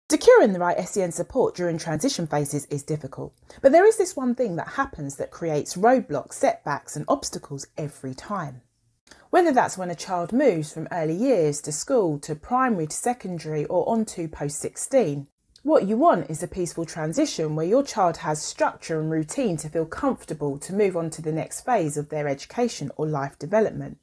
Securing the right SEN support during transition phases is difficult, but there is this one thing that happens that creates roadblocks, setbacks and obstacles every time. Whether that's when a child moves from early years to school to primary to secondary or on to post-16, what you want is a peaceful transition where your child has structure and routine to feel comfortable to move on to the next phase of their education or life development,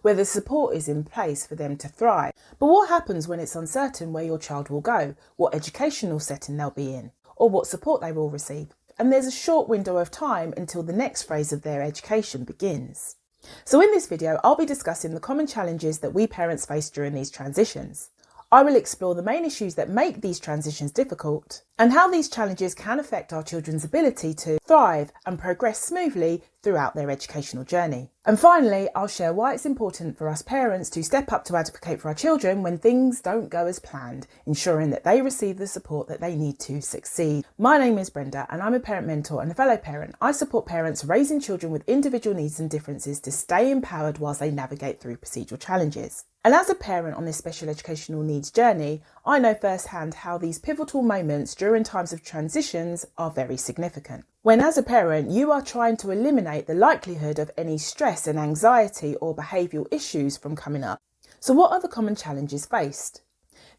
where the support is in place for them to thrive. But what happens when it's uncertain where your child will go, what educational setting they'll be in, or what support they will receive? And there's a short window of time until the next phase of their education begins. So in this video, I'll be discussing the common challenges that we parents face during these transitions. I will explore the main issues that make these transitions difficult and how these challenges can affect our children's ability to thrive and progress smoothly throughout their educational journey. And finally, I'll share why it's important for us parents to step up to advocate for our children when things don't go as planned, ensuring that they receive the support that they need to succeed. My name is Brenda and I'm a parent mentor and a fellow parent. I support parents raising children with individual needs and differences to stay empowered whilst they navigate through procedural challenges. And as a parent on this special educational needs journey, I know firsthand how these pivotal moments during times of transitions are very significant. When as a parent, you are trying to eliminate the likelihood of any stress and anxiety or behavioural issues from coming up. So what are the common challenges faced?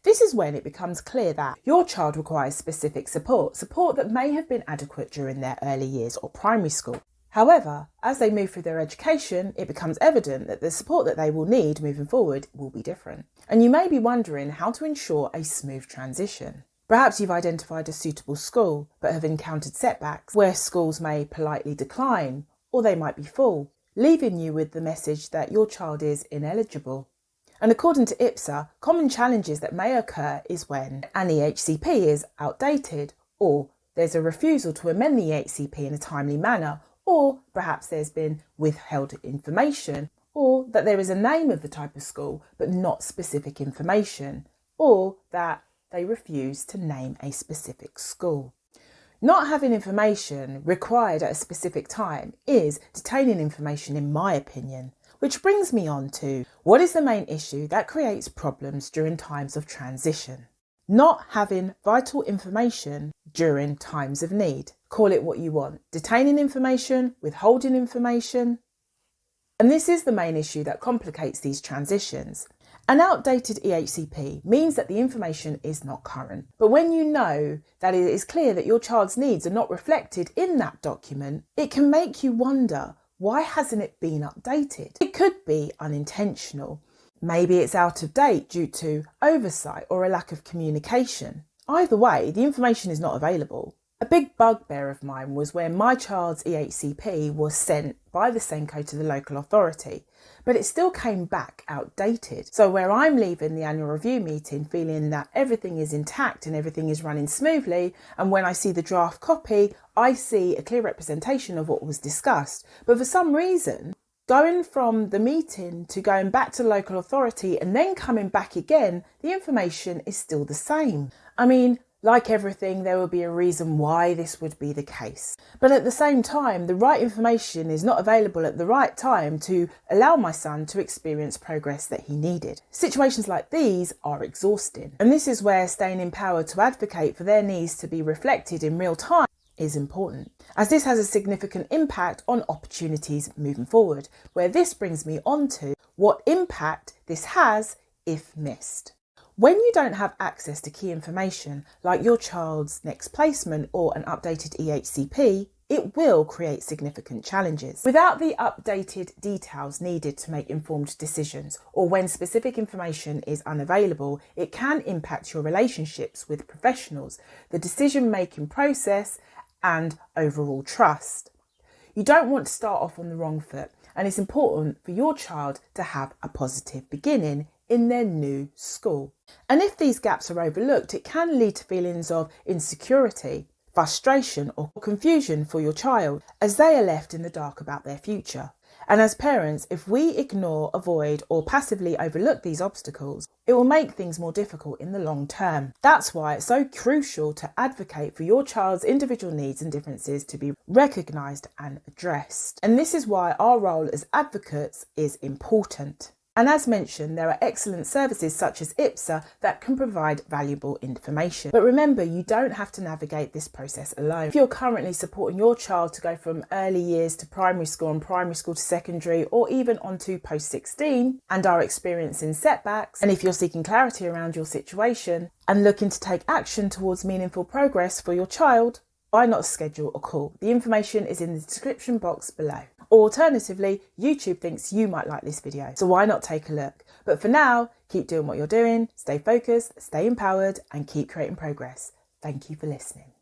This is when it becomes clear that your child requires specific support that may have been adequate during their early years or primary school. However, as they move through their education, it becomes evident that the support that they will need moving forward will be different. And you may be wondering how to ensure a smooth transition. Perhaps you've identified a suitable school, but have encountered setbacks where schools may politely decline, or they might be full, leaving you with the message that your child is ineligible. And according to IPSA, common challenges that may occur is when an EHCP is outdated, or there's a refusal to amend the EHCP in a timely manner, or perhaps there's been withheld information, or that there is a name of the type of school but not specific information, or that they refuse to name a specific school. Not having information required at a specific time is detaining information, in my opinion, which brings me on to what is the main issue that creates problems during times of transition. Not having vital information during times of need. Call it what you want. Detaining information, withholding information. And this is the main issue that complicates these transitions. An outdated EHCP means that the information is not current. But when you know that it is clear that your child's needs are not reflected in that document, it can make you wonder, why hasn't it been updated? It could be unintentional. Maybe it's out of date due to oversight or a lack of communication. Either way, the information is not available. A big bugbear of mine was when my child's EHCP was sent by the SEN code to the local authority, but it still came back outdated. So where I'm leaving the annual review meeting feeling that everything is intact and everything is running smoothly, and when I see the draft copy, I see a clear representation of what was discussed. But for some reason, going from the meeting to going back to the local authority and then coming back again, the information is still the same. I mean, like everything, there will be a reason why this would be the case. But at the same time, the right information is not available at the right time to allow my son to experience progress that he needed. Situations like these are exhausting. And this is where staying empowered to advocate for their needs to be reflected in real time is important, as this has a significant impact on opportunities moving forward, where this brings me on to what impact this has if missed. When you don't have access to key information like your child's next placement or an updated EHCP, it will create significant challenges. Without the updated details needed to make informed decisions, or when specific information is unavailable, it can impact your relationships with professionals, the decision-making process, and overall trust. You don't want to start off on the wrong foot, and it's important for your child to have a positive beginning in their new school. And if these gaps are overlooked, it can lead to feelings of insecurity, frustration or confusion for your child as they are left in the dark about their future. And as parents, if we ignore, avoid or passively overlook these obstacles, it will make things more difficult in the long term. That's why it's so crucial to advocate for your child's individual needs and differences to be recognised and addressed. And this is why our role as advocates is important. And as mentioned, there are excellent services such as IPSA that can provide valuable information. But remember, you don't have to navigate this process alone. If you're currently supporting your child to go from early years to primary school and primary school to secondary, or even on to post-16, and are experiencing setbacks, and if you're seeking clarity around your situation and looking to take action towards meaningful progress for your child, why not schedule a call? The information is in the description box below. Alternatively, YouTube thinks you might like this video, so why not take a look? But for now, keep doing what you're doing, stay focused, stay empowered, and keep creating progress. Thank you for listening.